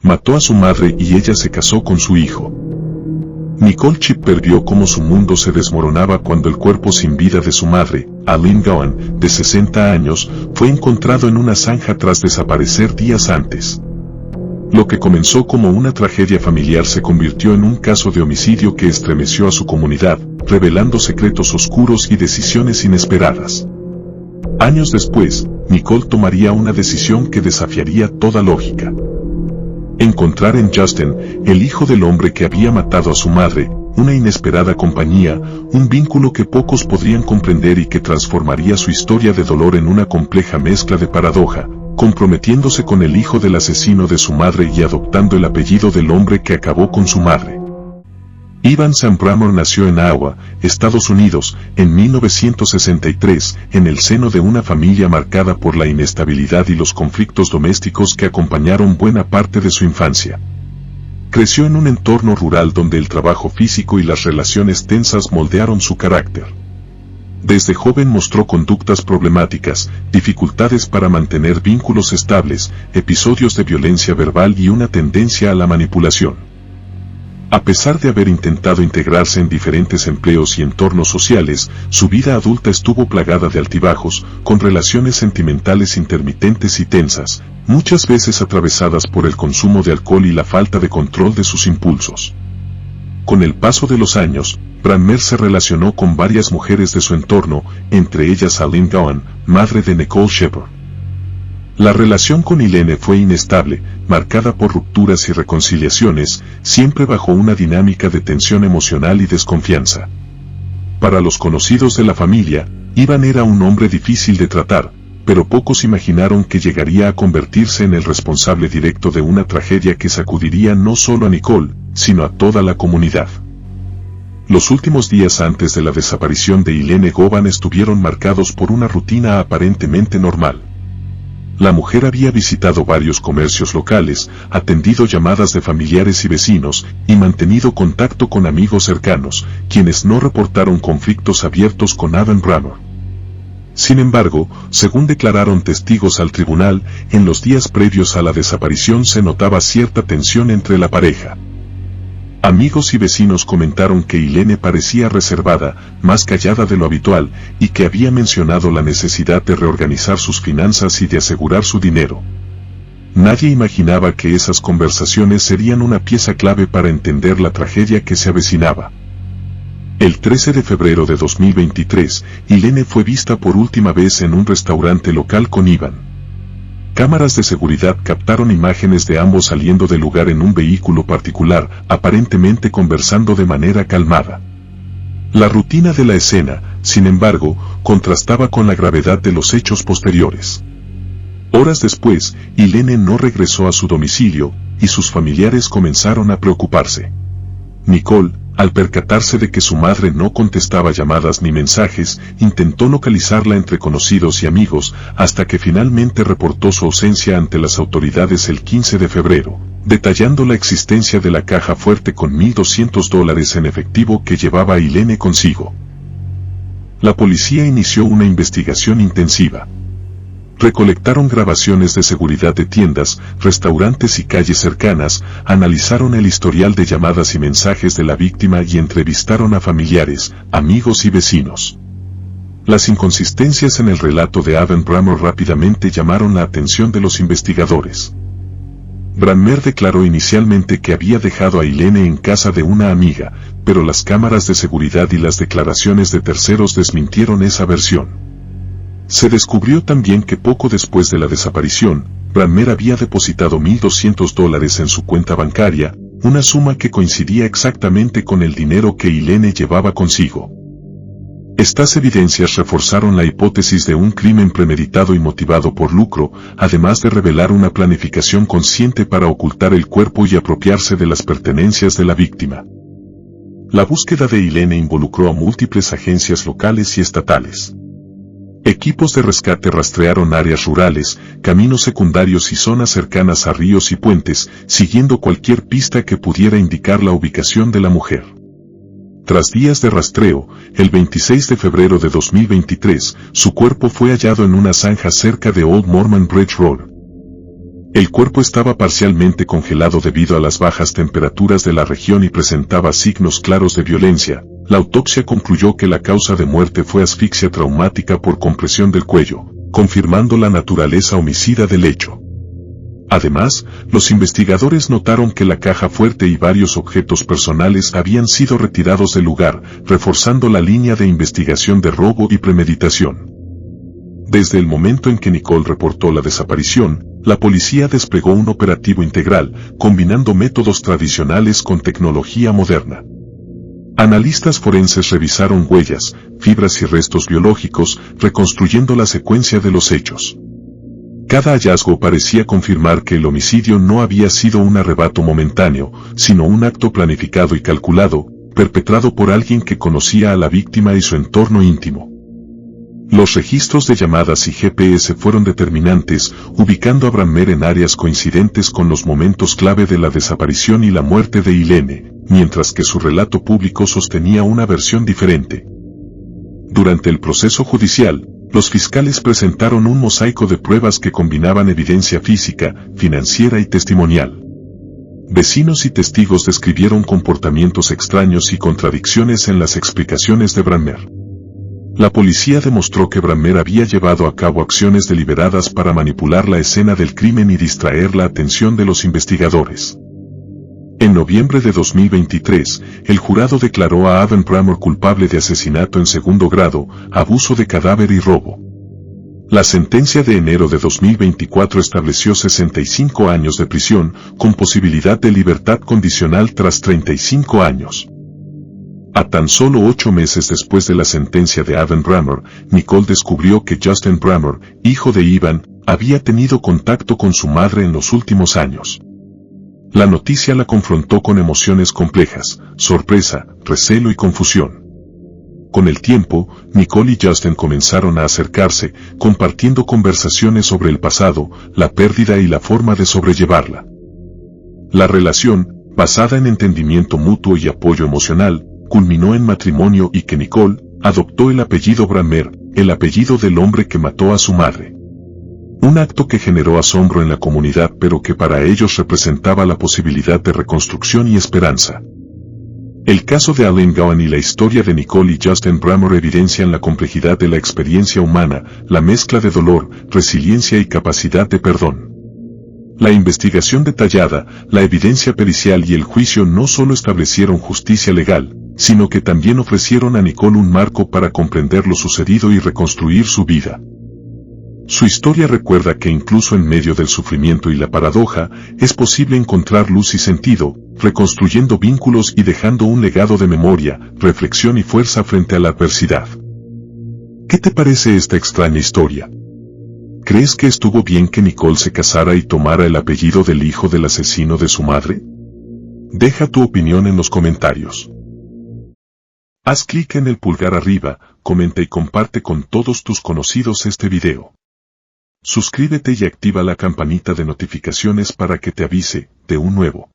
Mató a su madre y ella se casó con su hijo. Nicole Chip perdió cómo su mundo se desmoronaba cuando el cuerpo sin vida de su madre, Aline Gowan, de 60 años, fue encontrado en una zanja tras desaparecer días antes. Lo que comenzó como una tragedia familiar se convirtió en un caso de homicidio que estremeció a su comunidad, revelando secretos oscuros y decisiones inesperadas. Años después, Nicole tomaría una decisión que desafiaría toda lógica. Encontrar en Justin, el hijo del hombre que había matado a su madre, una inesperada compañía, un vínculo que pocos podrían comprender y que transformaría su historia de dolor en una compleja mezcla de paradoja, comprometiéndose con el hijo del asesino de su madre y adoptando el apellido del hombre que acabó con su madre. Evan Sam Brammer nació en Iowa, Estados Unidos, en 1963, en el seno de una familia marcada por la inestabilidad y los conflictos domésticos que acompañaron buena parte de su infancia. Creció en un entorno rural donde el trabajo físico y las relaciones tensas moldearon su carácter. Desde joven mostró conductas problemáticas, dificultades para mantener vínculos estables, episodios de violencia verbal y una tendencia a la manipulación. A pesar de haber intentado integrarse en diferentes empleos y entornos sociales, su vida adulta estuvo plagada de altibajos, con relaciones sentimentales intermitentes y tensas, muchas veces atravesadas por el consumo de alcohol y la falta de control de sus impulsos. Con el paso de los años, Brammer se relacionó con varias mujeres de su entorno, entre ellas Aline Gowan, madre de Nicole Shepard. La relación con Ilene fue inestable, marcada por rupturas y reconciliaciones, siempre bajo una dinámica de tensión emocional y desconfianza. Para los conocidos de la familia, Ivan era un hombre difícil de tratar, pero pocos imaginaron que llegaría a convertirse en el responsable directo de una tragedia que sacudiría no solo a Nicole, sino a toda la comunidad. Los últimos días antes de la desaparición de Ilene Gowan estuvieron marcados por una rutina aparentemente normal. La mujer había visitado varios comercios locales, atendido llamadas de familiares y vecinos, y mantenido contacto con amigos cercanos, quienes no reportaron conflictos abiertos con Evan Brammer. Sin embargo, según declararon testigos al tribunal, en los días previos a la desaparición se notaba cierta tensión entre la pareja. Amigos y vecinos comentaron que Ilene parecía reservada, más callada de lo habitual, y que había mencionado la necesidad de reorganizar sus finanzas y de asegurar su dinero. Nadie imaginaba que esas conversaciones serían una pieza clave para entender la tragedia que se avecinaba. El 13 de febrero de 2023, Ilene fue vista por última vez en un restaurante local con Ivan. Cámaras de seguridad captaron imágenes de ambos saliendo del lugar en un vehículo particular, aparentemente conversando de manera calmada. La rutina de la escena, sin embargo, contrastaba con la gravedad de los hechos posteriores. Horas después, Ilene no regresó a su domicilio, y sus familiares comenzaron a preocuparse. Nicole, al percatarse de que su madre no contestaba llamadas ni mensajes, intentó localizarla entre conocidos y amigos, hasta que finalmente reportó su ausencia ante las autoridades el 15 de febrero, detallando la existencia de la caja fuerte con $1,200 en efectivo que llevaba Ilene consigo. La policía inició una investigación intensiva. Recolectaron grabaciones de seguridad de tiendas, restaurantes y calles cercanas, analizaron el historial de llamadas y mensajes de la víctima y entrevistaron a familiares, amigos y vecinos. Las inconsistencias en el relato de Evan Brammer rápidamente llamaron la atención de los investigadores. Brammer declaró inicialmente que había dejado a Ilene en casa de una amiga, pero las cámaras de seguridad y las declaraciones de terceros desmintieron esa versión. Se descubrió también que poco después de la desaparición, Brammer había depositado $1,200 en su cuenta bancaria, una suma que coincidía exactamente con el dinero que Ilene llevaba consigo. Estas evidencias reforzaron la hipótesis de un crimen premeditado y motivado por lucro, además de revelar una planificación consciente para ocultar el cuerpo y apropiarse de las pertenencias de la víctima. La búsqueda de Ilene involucró a múltiples agencias locales y estatales. Equipos de rescate rastrearon áreas rurales, caminos secundarios y zonas cercanas a ríos y puentes, siguiendo cualquier pista que pudiera indicar la ubicación de la mujer. Tras días de rastreo, el 26 de febrero de 2023, su cuerpo fue hallado en una zanja cerca de Old Mormon Bridge Road. El cuerpo estaba parcialmente congelado debido a las bajas temperaturas de la región y presentaba signos claros de violencia. La autopsia concluyó que la causa de muerte fue asfixia traumática por compresión del cuello, confirmando la naturaleza homicida del hecho. Además, los investigadores notaron que la caja fuerte y varios objetos personales habían sido retirados del lugar, reforzando la línea de investigación de robo y premeditación. Desde el momento en que Nicole reportó la desaparición, la policía desplegó un operativo integral, combinando métodos tradicionales con tecnología moderna. Analistas forenses revisaron huellas, fibras y restos biológicos, reconstruyendo la secuencia de los hechos. Cada hallazgo parecía confirmar que el homicidio no había sido un arrebato momentáneo, sino un acto planificado y calculado, perpetrado por alguien que conocía a la víctima y su entorno íntimo. Los registros de llamadas y GPS fueron determinantes, ubicando a Brammer en áreas coincidentes con los momentos clave de la desaparición y la muerte de Ilene, mientras que su relato público sostenía una versión diferente. Durante el proceso judicial, los fiscales presentaron un mosaico de pruebas que combinaban evidencia física, financiera y testimonial. Vecinos y testigos describieron comportamientos extraños y contradicciones en las explicaciones de Brammer. La policía demostró que Brammer había llevado a cabo acciones deliberadas para manipular la escena del crimen y distraer la atención de los investigadores. En noviembre de 2023, el jurado declaró a Adam Brammer culpable de asesinato en segundo grado, abuso de cadáver y robo. La sentencia de enero de 2024 estableció 65 años de prisión, con posibilidad de libertad condicional tras 35 años. A tan solo 8 meses después de la sentencia de Adam Brammer, Nicole descubrió que Justin Brammer, hijo de Ivan, había tenido contacto con su madre en los últimos años. La noticia la confrontó con emociones complejas, sorpresa, recelo y confusión. Con el tiempo, Nicole y Justin comenzaron a acercarse, compartiendo conversaciones sobre el pasado, la pérdida y la forma de sobrellevarla. La relación, basada en entendimiento mutuo y apoyo emocional, culminó en matrimonio y que Nicole adoptó el apellido Brammer, el apellido del hombre que mató a su madre. Un acto que generó asombro en la comunidad pero que para ellos representaba la posibilidad de reconstrucción y esperanza. El caso de Eileen Gowan y la historia de Nicole y Justin Brammer evidencian la complejidad de la experiencia humana, la mezcla de dolor, resiliencia y capacidad de perdón. La investigación detallada, la evidencia pericial y el juicio no solo establecieron justicia legal, sino que también ofrecieron a Nicole un marco para comprender lo sucedido y reconstruir su vida. Su historia recuerda que incluso en medio del sufrimiento y la paradoja, es posible encontrar luz y sentido, reconstruyendo vínculos y dejando un legado de memoria, reflexión y fuerza frente a la adversidad. ¿Qué te parece esta extraña historia? ¿Crees que estuvo bien que Nicole se casara y tomara el apellido del hijo del asesino de su madre? Deja tu opinión en los comentarios. Haz clic en el pulgar arriba, comenta y comparte con todos tus conocidos este video. Suscríbete y activa la campanita de notificaciones para que te avise de un nuevo